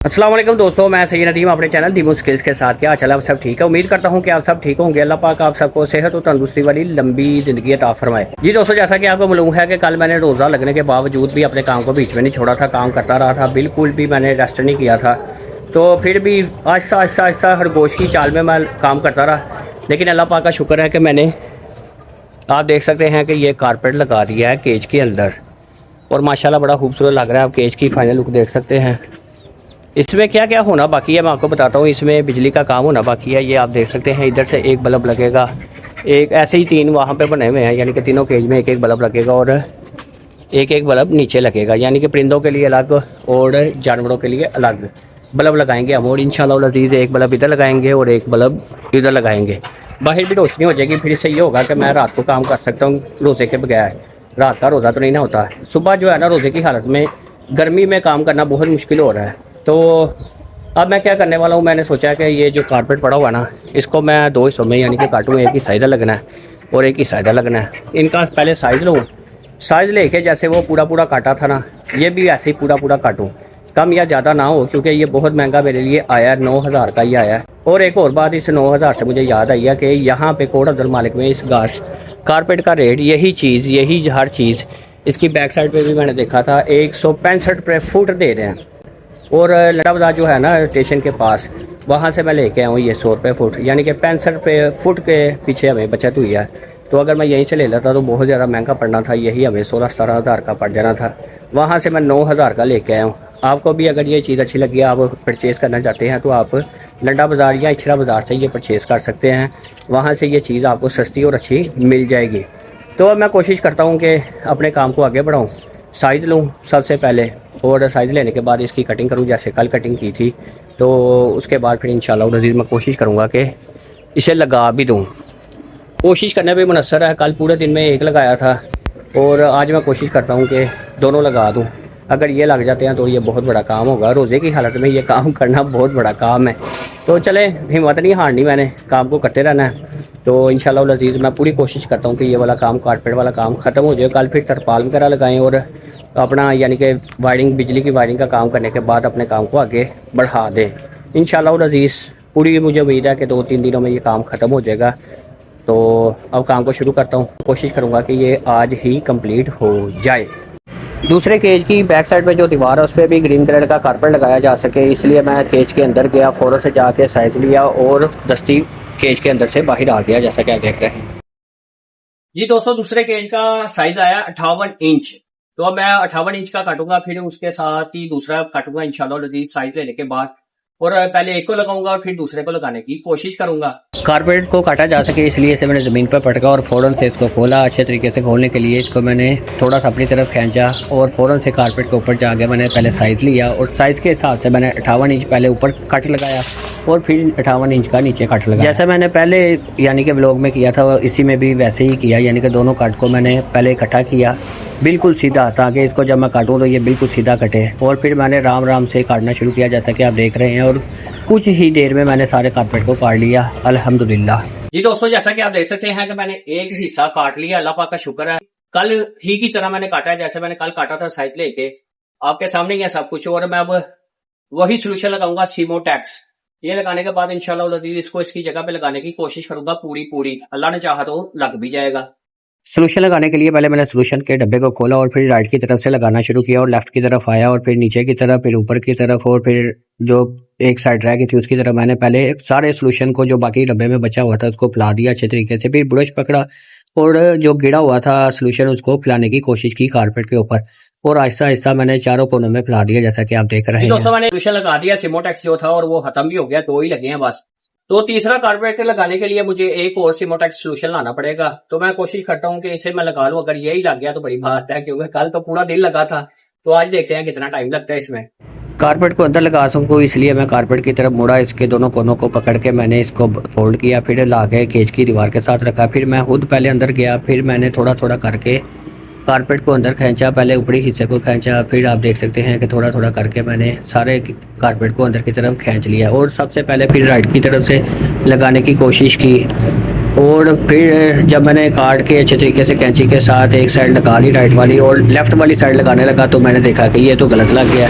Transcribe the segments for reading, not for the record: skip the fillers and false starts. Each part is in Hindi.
अस्सलाम वालेकुम दोस्तों, मैं सैयद नदीम अपने चैनल दीमू स्किल्स के साथ। क्या चला, आप सब ठीक है? उम्मीद करता हूँ कि आप सब ठीक होंगे। अल्लाह पाक आप सबको सेहत और तंदुरुस्ती वाली लंबी ज़िंदगी अता फरमाए। जी दोस्तों, जैसा कि आपको मालूम है कि कल मैंने रोज़ा लगने के बावजूद भी अपने काम को बीच में नहीं छोड़ा था, काम करता रहा था, बिल्कुल भी मैंने रेस्ट नहीं किया था। तो फिर भी आहिस्ता आहिस्ता आहिस्ता खरगोश की चाल में मैं काम करता रहा। लेकिन अल्लाह पाक का शुक्र है कि मैंने, आप देख सकते हैं कि ये कारपेट लगा दिया है केज के अंदर और माशाल्लाह बड़ा खूबसूरत लग रहा है। आप केज की फाइनल लुक देख सकते हैं। इसमें क्या क्या होना बाकी है मैं आपको बताता हूँ। इसमें बिजली का काम होना बाकी है। ये आप देख सकते हैं, इधर से एक बल्ब लगेगा, एक ऐसे ही तीन वहाँ पे बने हुए हैं, यानी कि तीनों केज में एक एक बल्ब लगेगा और एक एक बल्ब नीचे लगेगा, यानी कि परिंदों के लिए अलग और जानवरों के लिए अलग बल्ब लगाएंगे हम। और इंशाल्लाह लजीज़ एक बल्ब इधर लगाएंगे और एक बल्ब इधर लगाएंगे। बाहर भी रोशनी हो जाएगी। फिर इससे ये होगा कि मैं रात को काम कर सकता हूँ रोज़े के बगैर। रात का रोज़ा तो नहीं ना होता। सुबह जो है ना, रोज़े की हालत में गर्मी में काम करना बहुत मुश्किल हो रहा है। तो अब मैं क्या करने वाला हूँ, मैंने सोचा कि ये जो कारपेट पड़ा हुआ ना, इसको मैं दो हिस्सों में यानी कि काटूँ। एक ही साइड लगना है और एक ही साइड लगना है। इनका पहले साइज़ लूँ, साइज़ लेके जैसे वो पूरा पूरा काटा था ना, ये भी ऐसे ही पूरा पूरा काटूँ। कम या ज़्यादा ना हो, क्योंकि ये बहुत महंगा मेरे लिए आया है। 9,000 का ही आया है। और एक और बात, इस 9,000 से मुझे याद आई है कि यहाँ पे कोट अब्दुल मालिक में इस घास कारपेट का रेट, यही हर चीज़, इसकी बैक साइड पे भी मैंने देखा था 165 रुपये फुट दे रहे हैं। और लड़ा बाज़ार जो है ना स्टेशन के पास, वहाँ से मैं लेके आया हूँ ये 100 रुपये फुट, यानी कि 65 रुपये फुट के पीछे हमें बचत हुई है। तो अगर मैं यहीं से ले लेता तो बहुत ज़्यादा महंगा पड़ना था, यही हमें 16-17 हज़ार का पड़ जाना था। वहाँ से मैं 9,000 का लेके आया हूँ। आपको भी अगर ये चीज़ अच्छी लगी, आप परचेज़ करना चाहते हैं, तो आप लंडा बाज़ार या इचरा बाज़ार से ये परचेज़ कर सकते हैं। वहाँ से ये चीज़ आपको सस्ती और अच्छी मिल जाएगी। तो अब मैं कोशिश करता हूँ कि अपने काम को आगे बढ़ाऊँ। साइज़ लूँ सबसे पहले, और साइज़ लेने के बाद इसकी कटिंग करूँ जैसे कल कटिंग की थी। तो उसके बाद फिर इंशाल्लाह नज़ीर मैं कोशिश करूँगा कि इसे लगा भी दूँ। कोशिश करने पे मुनस्सर है। कल पूरे दिन में एक लगाया था और आज मैं कोशिश करता हूँ कि दोनों लगा दूँ। अगर ये लग जाते हैं तो ये बहुत बड़ा काम होगा। रोज़े की हालत में ये काम करना बहुत बड़ा काम है। तो चले, हिम्मत नहीं हारनी, मैंने काम को करते रहना है। तो इंशाल्लाह अज़ीज़ मैं पूरी कोशिश करता हूँ कि ये वाला काम, कारपेट वाला काम ख़त्म हो जाए। कल फिर तरपाल वगैरह लगाएँ और अपना यानी कि वायरिंग, बिजली की वायरिंग का काम करने के बाद अपने काम को आगे बढ़ा दें इंशाल्लाह अज़ीज़। पूरी मुझे उम्मीद है कि 2-3 दिनों में ये काम ख़त्म हो जाएगा। तो अब काम को शुरू करता हूँ। कोशिश करूँगा कि ये आज ही कंप्लीट हो जाए। दूसरे केज की बैक साइड पे जो दीवार है, उस पर भी ग्रीन कलर का कारपेट लगाया जा सके, इसलिए मैं केज के अंदर गया, फ़ौरन से जाके साइज़ लिया और दस्ती केज के अंदर से बाहर आ गया, जैसा कि आप देख रहे हैं। जी दोस्तों, दूसरे केज का साइज आया 58 इंच। तो अब मैं 58 इंच का काटूंगा, फिर उसके साथ ही दूसरा काटूंगा इंशाल्लाह लजीज साइज लेने के बाद। और पहले एक को लगाऊंगा और फिर दूसरे को लगाने की कोशिश करूंगा। कारपेट को काटा जा सके इसलिए इसे मैंने ज़मीन पर पटका और फ़ौरन से इसको खोला। अच्छे तरीके से खोलने के लिए इसको मैंने थोड़ा सा अपनी तरफ खींचा और फ़ौरन से कारपेट के ऊपर जाके मैंने पहले साइज़ लिया और साइज़ के हिसाब से मैंने 58 इंच पहले ऊपर कट लगाया और फिर 58 इंच का नीचे कट लगाया। जैसे मैंने पहले यानी कि ब्लॉग में किया था, इसी में भी वैसे ही किया, यानी कि दोनों कट को मैंने पहले इकट्ठा किया बिल्कुल सीधा, ताकि इसको जब मैं काटूँ तो ये बिल्कुल सीधा कटे। और फिर मैंने राम राम से काटना शुरू किया, जैसा कि आप देख रहे हैं। और कुछ ही देर में मैंने सारे कारपेट को काट लिया अल्हम्दुलिल्लाह। जी दोस्तों, जैसा कि आप देख सकते हैं कि मैंने एक हिस्सा काट लिया। अल्लाह पाक का शुक्र है, कल ही की तरह मैंने काटा है, जैसे मैंने कल काटा था साइज लेके। आपके सामने ही है सब कुछ। और मैं अब वही सोल्यूशन लगाऊंगा, सीमोटेक्स। ये लगाने के बाद इंशाल्लाह इसको इसकी जगह पे लगाने की कोशिश करूंगा पूरी। अल्लाह ने चाहा तो लग भी जाएगा। सोल्यूशन लगाने के लिए पहले मैंने सोल्यूशन के डब्बे को खोला और फिर राइट की तरफ से लगाना शुरू किया और लेफ्ट की तरफ आया और फिर नीचे की तरफ, फिर ऊपर की तरफ और फिर जो एक साइड रह गई थी उसकी तरफ मैंने पहले सारे सोल्यूशन को, जो बाकी डब्बे में बचा हुआ था, उसको फैला दिया अच्छे तरीके से। फिर ब्रश पकड़ा और जो गिरा हुआ था सोल्यूशन उसको फैलाने की कोशिश की कारपेट के ऊपर और आहिस्ता आहिस्ता मैंने चारों कोनों में फैला दिया, जैसा कि आप देख रहे हैं। दोस्तों, मैंने सोल्यूशन लगा दिया सीमोटेक्स जो था, और वो खत्म भी हो गया। 2 ही लगे हैं बस। तो तीसरा कारपेट लगाने के लिए मुझे एक और सीमोटेक्स सोल्यूशन लाना पड़ेगा। तो मैं कोशिश करता हूँ कि इसे मैं लगा लूँ। अगर यही लग गया तो बड़ी बात है, क्योंकि कल तो पूरा दिन लगा था। तो आज देखते हैं कितना टाइम लगता है इसमें। कारपेट को अंदर लगा सकूँ इसलिए मैं कारपेट की तरफ मुड़ा, इसके दोनों कोनों को पकड़ के मैंने इसको फोल्ड किया, फिर ला के केज की दीवार के साथ रखा। फिर मैं खुद पहले अंदर गया, फिर मैंने थोड़ा थोड़ा करके कारपेट को अंदर खींचा, पहले ऊपरी हिस्से को खींचा, फिर आप देख सकते हैं कि थोड़ा थोड़ा करके मैंने सारे कारपेट को अंदर की तरफ खींच लिया और सबसे पहले फिर राइट की तरफ से लगाने की कोशिश की और फिर जब मैंने काट के अच्छे तरीके से कैंची के साथ एक साइड लगा ली राइट वाली और लेफ़्ट वाली साइड लगाने लगा तो मैंने देखा कि ये तो गलत लग गया।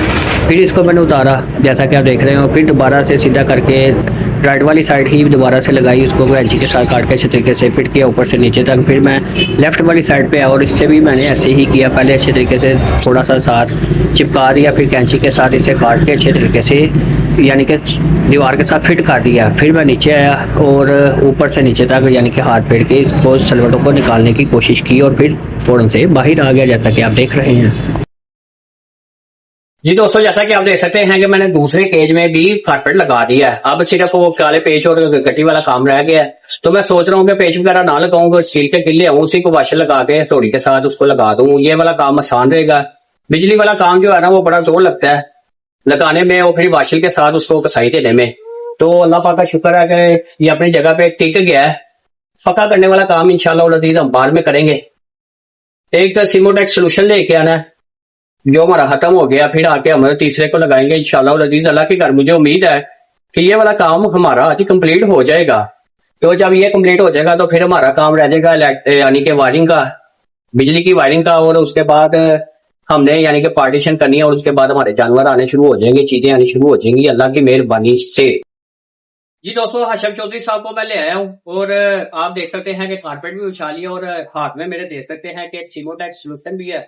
फिर इसको मैंने उतारा जैसा कि आप देख रहे हो, फिर दोबारा से सीधा करके राइट वाली साइड ही दोबारा से लगाई, उसको कैंची के साथ काट के अच्छे तरीके से फिट किया ऊपर से नीचे तक। फिर मैं लेफ़्ट वाली साइड पे आया और इससे भी मैंने ऐसे ही किया, पहले अच्छे तरीके से थोड़ा सा साथ चिपका दिया, फिर कैंची के साथ इसे काट के अच्छे तरीके से यानी कि दीवार के साथ फिट कर दिया। फिर मैं नीचे आया और ऊपर से नीचे तक यानी कि हाथ फेर के इसको सलवटों को निकालने की कोशिश की और फिर फ़ौरन से बाहर आ गया जैसा कि आप देख रहे हैं। जी दोस्तों, जैसा कि आप देख सकते हैं कि मैंने दूसरे केज में भी कारपेट लगा दिया है। अब सिर्फ वो काले पेच और गट्टी वाला काम रह गया है, तो मैं सोच रहा हूँ कि पेच वगैरह ना लगाऊंगा, स्टील के किले आऊँ, उसी को वाशर लगा के हथौड़ी के साथ उसको लगा दूँ। ये वाला काम आसान रहेगा। बिजली वाला काम जो है ना वो बड़ा जोर लगता है लगाने में और फिर वाशर के साथ उसको कसाई देने में। तो अल्लाह पाक का शुक्र है कि ये अपनी जगह पे टिक गया है। पक्का करने वाला काम इंशाल्लाह और अजीज हम बाद में करेंगे। एक सिमोटेक्स सोल्यूशन लेके आना है, जो हमारा खत्म हो गया, फिर आके हम तीसरे को लगाएंगे इंशाल्लाह और अजीज अल्लाह के घर। मुझे उम्मीद है कि ये वाला काम हमारा आज कंप्लीट हो जाएगा। तो जब ये कंप्लीट हो जाएगा तो फिर हमारा काम रह जाएगा यानी कि वायरिंग का, बिजली की वायरिंग का, और उसके बाद हमने यानी कि पार्टीशन करनी है और उसके बाद हमारे जानवर आने शुरू हो जाएंगे, चीजें आनी शुरू हो जाएंगी अल्लाह की मेहरबानी से। जी दोस्तों, हाशिम चौधरी साहब को मैं ले आया हूँ और आप देख सकते हैं कि कारपेट भी उछा लिया और हाथ में मेरे देख सकते हैं कि सीमोटेक्स सोल्यूशन भी है।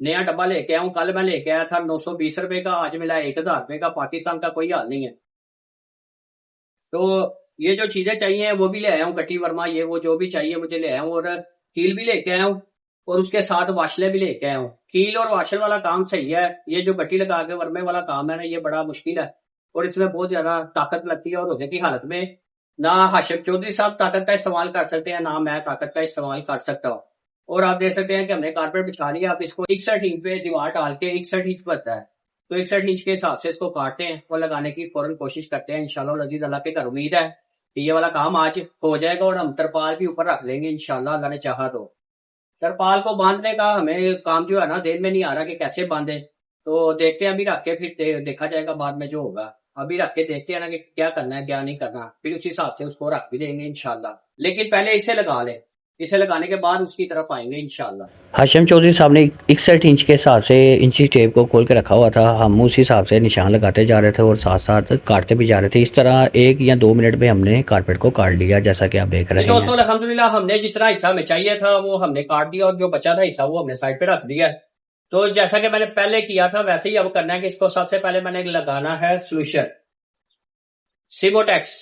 नया डब्बा लेके आया हूँ। कल मैं लेके आया था 920 रुपए का, आज मिला 1000 रुपए का। पाकिस्तान का कोई हाल नहीं है। तो ये जो चीजें चाहिए वो भी ले आया हूँ, कटी वर्मा, ये वो जो भी चाहिए मुझे ले आया हूँ। और कील भी लेके आया हूँ और उसके साथ वाशले भी लेके आया हूँ। कील और वाशर वाला काम सही है, ये जो गट्टी लगा के वर्मे वाला काम है ना, ये बड़ा मुश्किल है और इसमें बहुत ज्यादा ताकत लगती है। और होने की हालत में ना हाशिम चौधरी साहब ताकत का इस्तेमाल कर सकते हैं, ना मैं ताकत का इस्तेमाल कर सकता हूँ। और आप देख सकते हैं कि हमने कारपेट बिछा लिया। आप इसको 61 इंच पे दीवार डाल के 61 इंच बनता है, तो 61 इंच के हिसाब से इसको काटते हैं और लगाने की फौरन कोशिश करते हैं इंशाल्लाह अजीज। अल्लाह के घर उम्मीद है कि ये वाला काम आज हो जाएगा और हम तरपाल भी ऊपर रख लेंगे इंशाल्लाह अल्लाह ने चाहा तो। तरपाल को बांधने का हमें काम जो है ना जेहन में नहीं आ रहा कि कैसे बांधे, तो देखते हैं। अभी रख के फिर देखा जाएगा बाद में जो होगा। अभी रख के देखते हैं ना कि क्या करना है क्या नहीं करना, फिर उसी हिसाब से उसको रख भी देंगे इंशाल्लाह। लेकिन पहले इसे लगा ले, इसे लगाने के बाद उसकी तरफ आएंगे इंशाल्लाह। हाशिम चौधरी साहब ने 61 इंच के हिसाब से इंची टेप को खोल के रखा हुआ था। हम उस हिसाब से निशान लगाते जा रहे थे और साथ साथ काटते भी जा रहे थे। इस तरह 1 या 2 मिनट में हमने कारपेट को काट लिया जैसा कि आप देख रहे हैं। दोस्तों अल्हम्दुलिल्लाह हमने जितना हिस्सा हमें चाहिए था वो हमने काट दिया और जो बचा था हिस्सा वो हमने साइड पे रख दिया। तो जैसा कि मैंने पहले किया था वैसे ही अब करना है कि इसको सबसे पहले मैंने लगाना है सोल्यूशन सिमोटेक्स।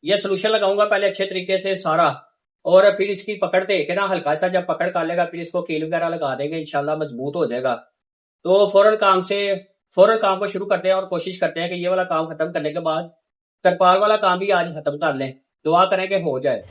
ये सोल्यूशन लगाऊंगा पहले अच्छे तरीके से सारा, और फिर इसकी पकड़ दे के ना हल्का सा जब पकड़ कर लेगा फिर इसको कील वगैरह लगा देंगे इंशाल्लाह, मजबूत हो जाएगा। तो फौरन काम को शुरू करते हैं और कोशिश करते हैं कि ये वाला काम खत्म करने के बाद तरपाल वाला काम भी आज खत्म कर लें। दुआ करें कि हो जाए।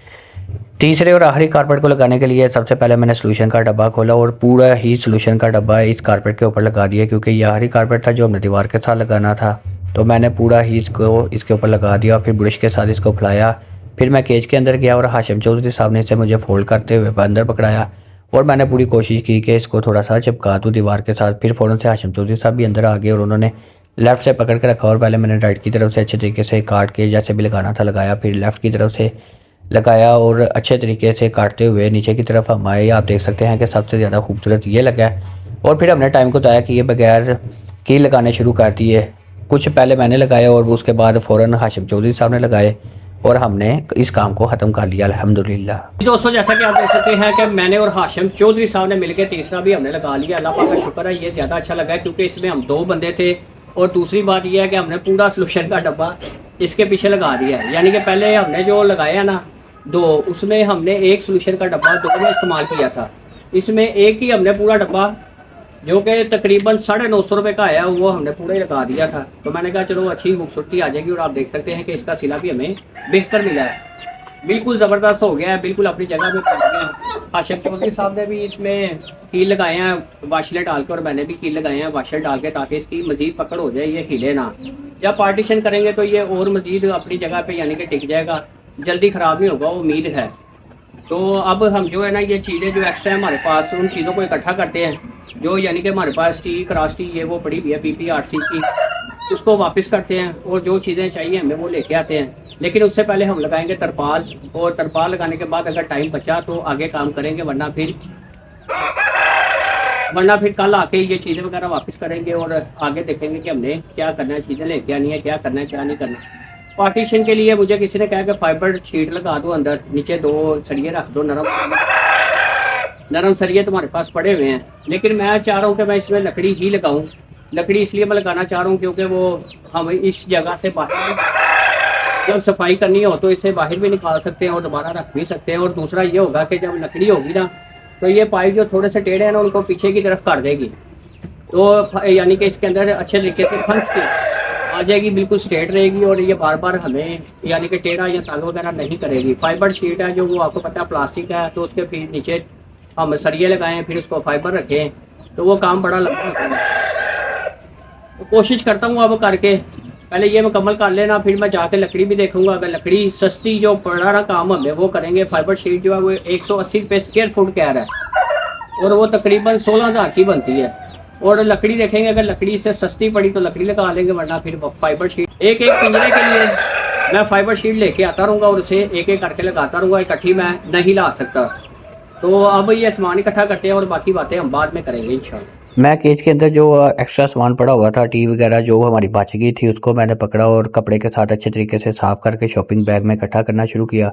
तीसरे और आखिरी कारपेट को लगाने के लिए सबसे पहले मैंने सोल्यूशन का डब्बा खोला और पूरा ही सोल्यूशन का डब्बा इस कारपेट के ऊपर लगा दिया, क्योंकि ये आखिरी कारपेट था जो हमने दीवार के साथ लगाना था। तो मैंने पूरा ही इसको इसके ऊपर लगा दिया, फिर ब्रश के साथ इसको फैलाया। फिर मैं केज के अंदर गया और हाशिम चौधरी साहब ने इसे मुझे फोल्ड करते हुए अंदर पकड़ाया और मैंने पूरी कोशिश की कि इसको थोड़ा सा चिपका दूँ दीवार के साथ। फिर फ़ौरन से हाशिम चौधरी साहब भी अंदर आ गए और उन्होंने लेफ़्ट से पकड़ के रखा और पहले मैंने राइट की तरफ से अच्छे तरीके से काट के जैसे भी लगाना था लगाया, फिर लेफ़्ट की तरफ से लगाया और अच्छे तरीके से काटते हुए नीचे की तरफ हम आए। आप देख सकते हैं कि सबसे ज़्यादा खूबसूरत ये लगा है। और फिर हमने टाइम को तय किए बगैर कील लगाने शुरू कर दिए। कुछ पहले मैंने लगाया और उसके बाद फ़ौरन हाशिम चौधरी साहब ने लगाए और हमने इस काम को ख़त्म कर लिया अल्हम्दुलिल्लाह। दोस्तों जैसा कि आप देख सकते हैं कि मैंने और हाशिम चौधरी साहब ने मिलकर तीसरा भी हमने लगा लिया। अल्लाह पाक का शुक्र है ये ज़्यादा अच्छा लगा क्योंकि इसमें हम 2 बंदे थे। और दूसरी बात यह है कि हमने पूरा सोल्यूशन का डब्बा इसके पीछे लगा दिया है, यानी कि पहले हमने जो लगाया ना 2, उसमें हमने एक सोल्यूशन का डब्बा 2 में इस्तेमाल किया था। इसमें एक ही हमने पूरा डब्बा जो कि तकरीबन 950 रुपये का आया वो हमने पूरा ही लगा दिया था। तो मैंने कहा चलो अच्छी खूबसूरती आ जाएगी। और आप देख सकते हैं कि इसका सिला भी हमें बेहतर मिला है, बिल्कुल ज़बरदस्त हो गया है, बिल्कुल अपनी जगह पे पहुंच गया। हाशिम चौधरी साहब ने भी इसमें कील लगाए हैं वाशले डाल के और मैंने भी कील लगाए हैं वाशल डाल के, ताकि इसकी मजीद पकड़ हो जाए, ये हिले ना। जब पार्टीशन करेंगे तो ये और मजीद अपनी जगह पे यानी कि टिक जाएगा, जल्दी ख़राब नहीं होगा, उम्मीद है। तो अब हम जो है ना ये चीज़ें जो एक्स्ट्रा है हमारे पास उन चीज़ों को इकट्ठा करते हैं, जो यानी कि हमारे पास टी क्रॉस टी ये वो पड़ी हुई है PPRC की, उसको वापस करते हैं और जो चीज़ें चाहिए हमें वो लेके आते हैं। लेकिन उससे पहले हम लगाएंगे तरपाल, और तरपाल लगाने के बाद अगर टाइम बचा तो आगे काम करेंगे, वरना फिर कल आके ये चीज़ें वगैरह वापस करेंगे और आगे देखेंगे कि हमने क्या करना है, चीज़ें लेके आनी है, क्या करना है क्या नहीं करना। पार्टीशन के लिए मुझे किसी ने कहा कि फाइबर शीट लगा दो, अंदर नीचे 2 सरिये रख दो, नरम नरम सरिये तुम्हारे पास पड़े हुए हैं। लेकिन मैं चाह रहा हूँ कि मैं इसमें लकड़ी ही लगाऊँ। लकड़ी इसलिए मैं लगाना चाह रहा हूँ क्योंकि वो हम इस जगह से बाहर जब सफाई करनी हो तो इसे बाहर भी निकाल सकते हैं और दोबारा रख भी सकते हैं। और दूसरा ये होगा कि जब लकड़ी होगी ना तो ये पाइप जो थोड़े से टेढ़े हैं ना उनको पीछे की तरफ कर देगी, तो यानी कि इसके अंदर अच्छे तरीके से फंस के आ जाएगी, बिल्कुल स्ट्रेट रहेगी और ये बार बार हमें यानी कि टेढ़ा या तंग वगैरह नहीं करेगी। फाइबर शीट है जो वो आपको पता है प्लास्टिक है, तो उसके फिर नीचे हम सरिये लगाएं फिर उसको फाइबर रखें तो वो काम बड़ा लंबा होता है। तो कोशिश करता हूँ अब करके पहले ये मुकम्मल कर लेना, फिर मैं जाके लकड़ी भी देखूंगा। अगर लकड़ी सस्ती जो पड़ा ना काम हमें वो करेंगे। फाइबर शीट जो है वो 180 रुपये स्क्वायर फुट कह रहा है और वो तकरीबन 16,000 की बनती है। और लकड़ी देखेंगे अगर लकड़ी से सस्ती पड़ी तो लकड़ी लगा लेंगे, वरना फिर फाइबर शीट एक एक पिंजरे के लिए मैं फाइबर शीट लेके आता रहूँगा और उसे एक एक करके लगाता रहूँगा, इकट्ठी मैं नहीं ला सकता। तो अब ये सामान इकट्ठा करते हैं और बाकी बातें हम बाद में करेंगे इंशाल्लाह। मैं केज के अंदर जो एक्स्ट्रा सामान पड़ा हुआ था, टी वगैरह जो हमारी बच गई थी, उसको मैंने पकड़ा और कपड़े के साथ अच्छे तरीके से साफ करके शॉपिंग बैग में इकट्ठा करना शुरू किया।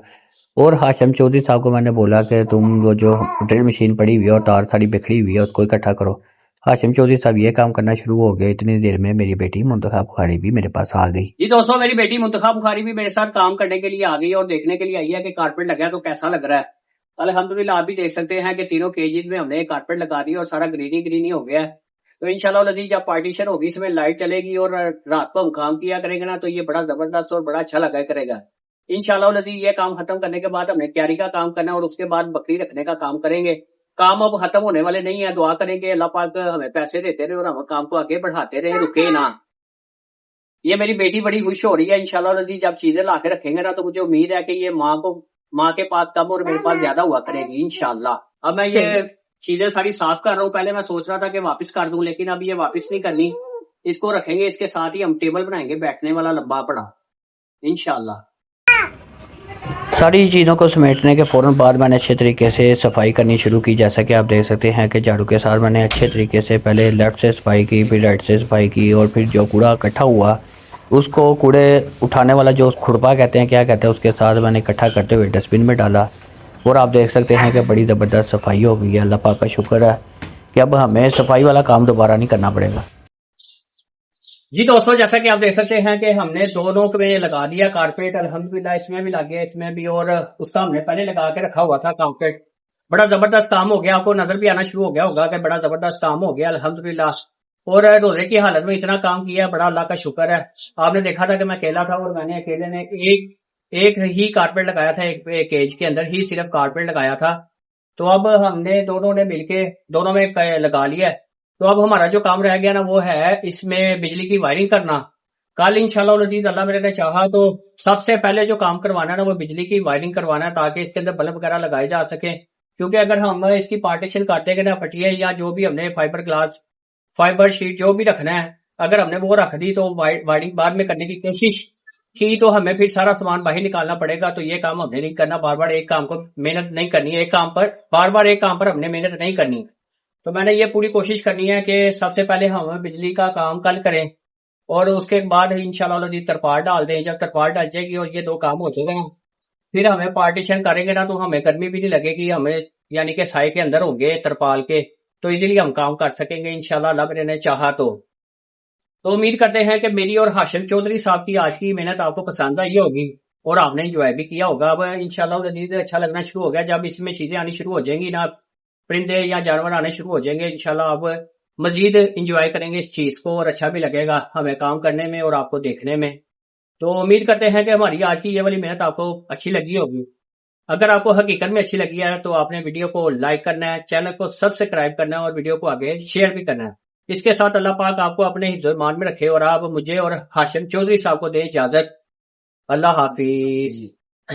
और हाशिम चौधरी साहब को मैंने बोला कि तुम वो जो ड्रिल मशीन पड़ी हुई है और तार सारी बिखरी हुई है उसको इकट्ठा करो। हाशिम चौधरी साहब ये काम करना शुरू हो गए। इतनी देर में मेरी बेटी मुंतखा बुखारी भी मेरे पास आ गई। जी दोस्तों, मेरी बेटी मुंतखा बुखारी भी मेरे साथ काम करने के लिए आ गई और देखने के लिए आई है कि कारपेट लगा तो कैसा लग रहा है। अल्हम्दुलिल्लाह आप भी देख सकते हैं कि तीनों केजेस में हमने कारपेट लगा दी और सारा ग्रीनी ग्रीनी हो गया है। तो इंशाल्लाह नजीर जब पार्टीशन होगी इसमें लाइट चलेगी और रात को हम काम किया करेंगे ना तो ये बड़ा जबरदस्त और बड़ा अच्छा लगा करेगा। इंशाल्लाह नजीर ये काम खत्म करने के बाद हमने क्यारी का काम करना है और उसके बाद बकरी रखने का काम करेंगे। काम अब खत्म होने वाले नहीं है, दुआ करेंगे अल्लाह पाक हमें पैसे देते रहे और हम काम को आगे बढ़ाते रहे, रुके ना। ये मेरी बेटी बड़ी खुश हो रही है इंशाल्लाह नजीर जब चीजें ला के रखेंगे ना तो मुझे उम्मीद है कि ये माँ के पास कम और मेरे पास ज्यादा हुआ करेगी इंशाल्लाह। अब मैं ये चीजें सारी साफ कर रहा हूँ। पहले मैं सोच रहा था कि वापस कर दूं, लेकिन अब ये वापस नहीं करनी, इसको रखेंगे। इसके साथ ही हम टेबल बनाएंगे बैठने वाला लंबा पड़ा इंशाल्लाह। सारी चीज़ों को समेटने के फ़ौरन बाद मैंने अच्छे तरीके से सफाई करनी शुरू की। जैसा कि आप देख सकते हैं कि झाड़ू के साथ मैंने अच्छे तरीके से पहले लेफ़्ट से सफाई की, फिर राइट से सफाई की और फिर जो कूड़ा इकट्ठा हुआ उसको कूड़े उठाने वाला जो खुरपा कहते हैं क्या कहते हैं उसके साथ मैंने इकट्ठा करते हुए डस्टबिन में डाला। और आप देख सकते हैं कि बड़ी ज़बरदस्त सफाई हो गई है। अल्लाह पाक का शुक्र है कि अब हमें सफाई वाला काम दोबारा नहीं करना पड़ेगा। जी दोस्तों, जैसा कि आप देख सकते हैं कि हमने दोनों में लगा दिया कारपेट। अल्हम्दुलिल्लाह इसमें भी लग गया, इसमें भी, और उसका हमने पहले लगा के रखा हुआ था कारपेट। बड़ा जबरदस्त काम हो गया, आपको नजर भी आना शुरू हो गया होगा कि बड़ा जबरदस्त काम हो गया अल्हम्दुलिल्लाह। और रोजे की हालत में इतना काम किया, बड़ा अल्लाह का शुक्र है। आपने देखा था कि मैं अकेला था और मैंने अकेले ने एक ही कारपेट लगाया था, एक केज के अंदर ही सिर्फ कारपेट लगाया था। तो अब हमने दोनों ने मिलके दोनों में लगा लिया है। तो अब हमारा जो काम रह गया ना वो है इसमें बिजली की वायरिंग करना। कल इंशाल्लाह अजीज अल्लाह मेरे ने चाहा तो सबसे पहले जो काम करवाना है ना वो बिजली की वायरिंग करवाना है, ताकि इसके अंदर बल्ब वगैरह लगाए जा सके। क्योंकि अगर हम इसकी पार्टीशन काटे गए ना फटिया या जो भी हमने फाइबर ग्लास फाइबर शीट जो भी रखना है, अगर हमने वो रख दी तो वायरिंग बाद में करने की कोशिश की तो हमें फिर सारा सामान बाहर निकालना पड़ेगा। तो ये काम हमने नहीं करना, बार बार एक काम को मेहनत नहीं करनी है, एक काम पर बार बार एक काम पर हमने मेहनत नहीं करनी। तो मैंने ये पूरी कोशिश करनी है कि सबसे पहले हम बिजली का काम कल करें और उसके बाद इंशाल्लाह तरपाल डाल दें। जब तरपाल डाल जाएगी और ये दो काम हो जाएगा फिर हमें पार्टीशन करेंगे ना तो हमें गर्मी भी नहीं लगेगी, हमें यानी कि साए के अंदर होंगे तरपाल के, तो इजीली हम काम कर सकेंगे इंशाल्लाह अल्लाह मेरे ने चाहा तो उम्मीद करते हैं कि मेरी और हाशिम चौधरी साहब की आज की मेहनत आपको पसंद आई होगी और आपने एंजॉय भी किया होगा। अब इंशाल्लाह अच्छा लगना शुरू हो गया। जब इसमें चीजें आनी शुरू हो जाएंगी ना, परिंदे या जानवर आने शुरू हो जाएंगे, इंशाल्लाह अब मजीद इंजॉय करेंगे इस चीज को और अच्छा भी लगेगा हमें काम करने में और आपको देखने में। तो उम्मीद करते हैं कि हमारी आज की ये वाली मेहनत आपको अच्छी लगी होगी। अगर आपको हकीकत में अच्छी लगी है तो आपने वीडियो को लाइक करना है, चैनल को सब्सक्राइब करना है और वीडियो को आगे शेयर भी करना है। इसके साथ अल्लाह पाक आपको अपने हिफ्ज़-ए-ईमान में रखे और आप मुझे और हाशिम चौधरी साहब को दें इजाजत। अल्लाह हाफिज।